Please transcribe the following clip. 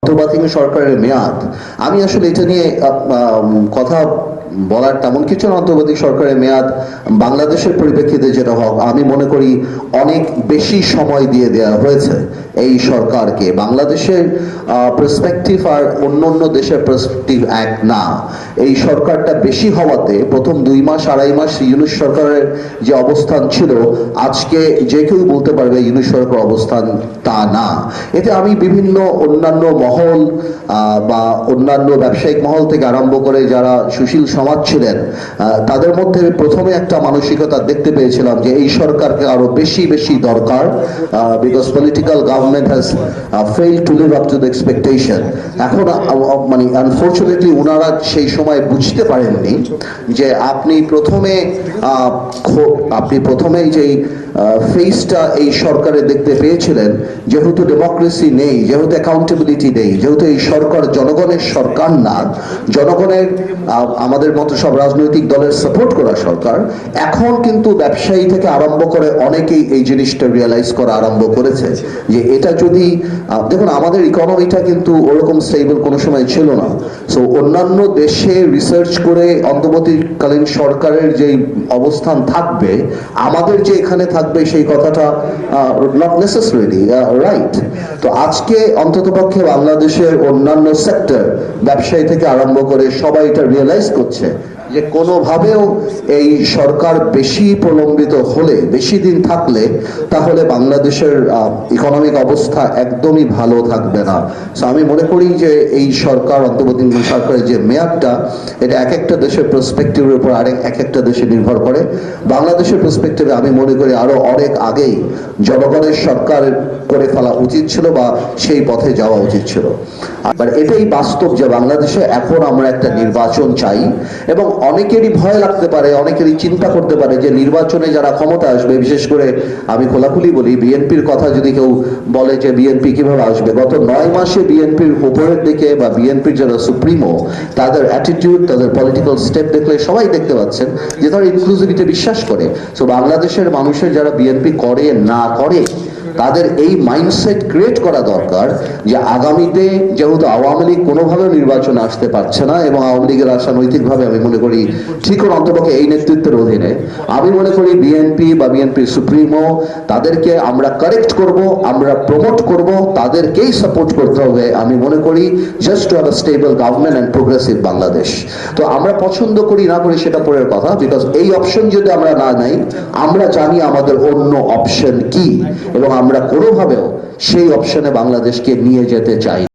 অন্তর্বর্তী সরকারের মেয়াদ, আমি আসলে এটা নিয়ে কথা বলার তেমন কিছু না। অন্তর্বর্তী সরকারের মেয়াদ বাংলাদেশের পরিপ্রেক্ষিতে যেটা হোক, আমি মনে করি অনেক বেশি সময় দিয়ে দেওয়া হয়েছে এই সরকারকে। বাংলাদেশের পার্সপেক্টিভ আর অন্য অন্য দেশের পার্সপেক্টিভ এক না। এই সরকারটা বেশি হওয়াতে প্রথম 2 মাস 2.5 মাস ইউনূস সরকারের যে অবস্থান ছিল, আজকে যে কেউ বলতে পারবে ইউনূস সরকার অবস্থান তা না। এতে আমি বিভিন্ন অন্যান্য মহল বা অন্যান্য ব্যবসায়িক মহল থেকে আরম্ভ করে যারা সুশীল সমাজ ছিলেন, তাদের মধ্যে প্রথমে একটা মানসিকতা দেখতে পেয়েছিলাম যে এই সরকারকে আরো বেশি বেশি দরকার, because political government has failed to live up to the expectation. এখন মানে আনফরচুনেটলি ওনারা সেই সময় বুঝতে পারেননি যে আপনি প্রথমে যেই ফেসটা এই সরকারে দেখতে পেয়েছিলেন, যেহেতু ডেমোক্রেসি নেই, যেহেতু অ্যাকাউন্টেবিলিটি নেই, যেহেতু এই সরকার জনগণের সরকার না, জনগণের আমাদের মতো সব রাজনৈতিক দলের সাপোর্ট করা সরকার, এখন কিন্তু ব্যবসায়ী থেকে আরম্ভ করে অনেকেই এই জিনিসটা রিয়েলাইজ করা আরম্ভ করেছে যে এটা যদি দেখুন, আমাদের ইকোনমিটা কিন্তু ওরকম স্টেবল কোনো সময় ছিল না। সো অন্যান্য দেশে রিসার্চ করে অন্তর্বর্তীকালীন সরকারের যে অবস্থান থাকবে, আমাদের যে এখানে থাকবে সেই কথাটা নট নেসেসারিলি রাইট। তো আজকে অন্ততপক্ষে বাংলাদেশের অন্যান্য সেক্টর, ব্যবসায়ী থেকে আরম্ভ করে সবাই এটা রিয়েলাইজ করছে যে কোনোভাবেও এই সরকার বেশি প্রলম্বিত হলে, বেশি দিন থাকলে, তাহলে বাংলাদেশের ইকোনমিক অবস্থা একদমই ভালো থাকবে না। সো আমি মনে করি যে এই সরকার, অন্তর্বর্তীকালীন সরকারের যে মেয়াদটা, এটা এক একটা দেশের পার্সপেক্টিভের উপর এক একটা দেশে নির্ভর করে। বাংলাদেশের পার্সপেক্টিভে আমি মনে করি আরো অনেক আগেই জনগণের সরকার করে ফেলা উচিত ছিল বা সেই পথে যাওয়া উচিত ছিল। আর এটাই বাস্তব যে বাংলাদেশে এখন আমরা একটা নির্বাচন চাই, এবং অনেকেরই ভয় লাগতে পারে, অনেকেরই চিন্তা করতে পারে যে নির্বাচনে যারা ক্ষমতা আসবে, বিশেষ করে আমি খোলাখুলি বলি, বিএনপির কথা যদি কেউ বলে যে বিএনপি কিভাবে আসবে, গত 9 মাসে বিএনপির উপরের দিকে বা বিএনপির যারা সুপ্রিমো, তাদের অ্যাটিটিউড, তাদের পলিটিক্যাল স্টেপ দেখলে সবাই দেখতে পাচ্ছেন যে তারা ইনক্লুসিভিটি বিশ্বাস করে। সো বাংলাদেশের মানুষের যারা বিএনপি করে না করে, তাদের এই মাইন্ডসেট ক্রিয়েট করা দরকার যে আগামীতে যেহেতু আওয়ামী লীগ কোনোভাবে নির্বাচনে আসতে পারছে না, এবং আওয়ামী লীগের আশা নৈতিকভাবে আমি মনে করি ঠিক অন্তপক্ষে এই নেতৃত্বের অধীনে, আমি মনে করি বিএনপি বা বিএনপির সুপ্রিমো, তাদেরকে আমরা কারেক্ট করব, আমরা প্রমোট করব, তাদেরকেই সাপোর্ট করতে হবে। আমি মনে করি just to have a stable government and progressive Bangladesh. তো আমরা পছন্দ করি না করি সেটা পরের কথা, বিকজ এই অপশন যদি আমরা না নেই, আমরা জানি আমাদের অন্য অপশন কি, এবং আমরা কোনোভাবেও সেই অপশনে বাংলাদেশকে নিয়ে যেতে চাই।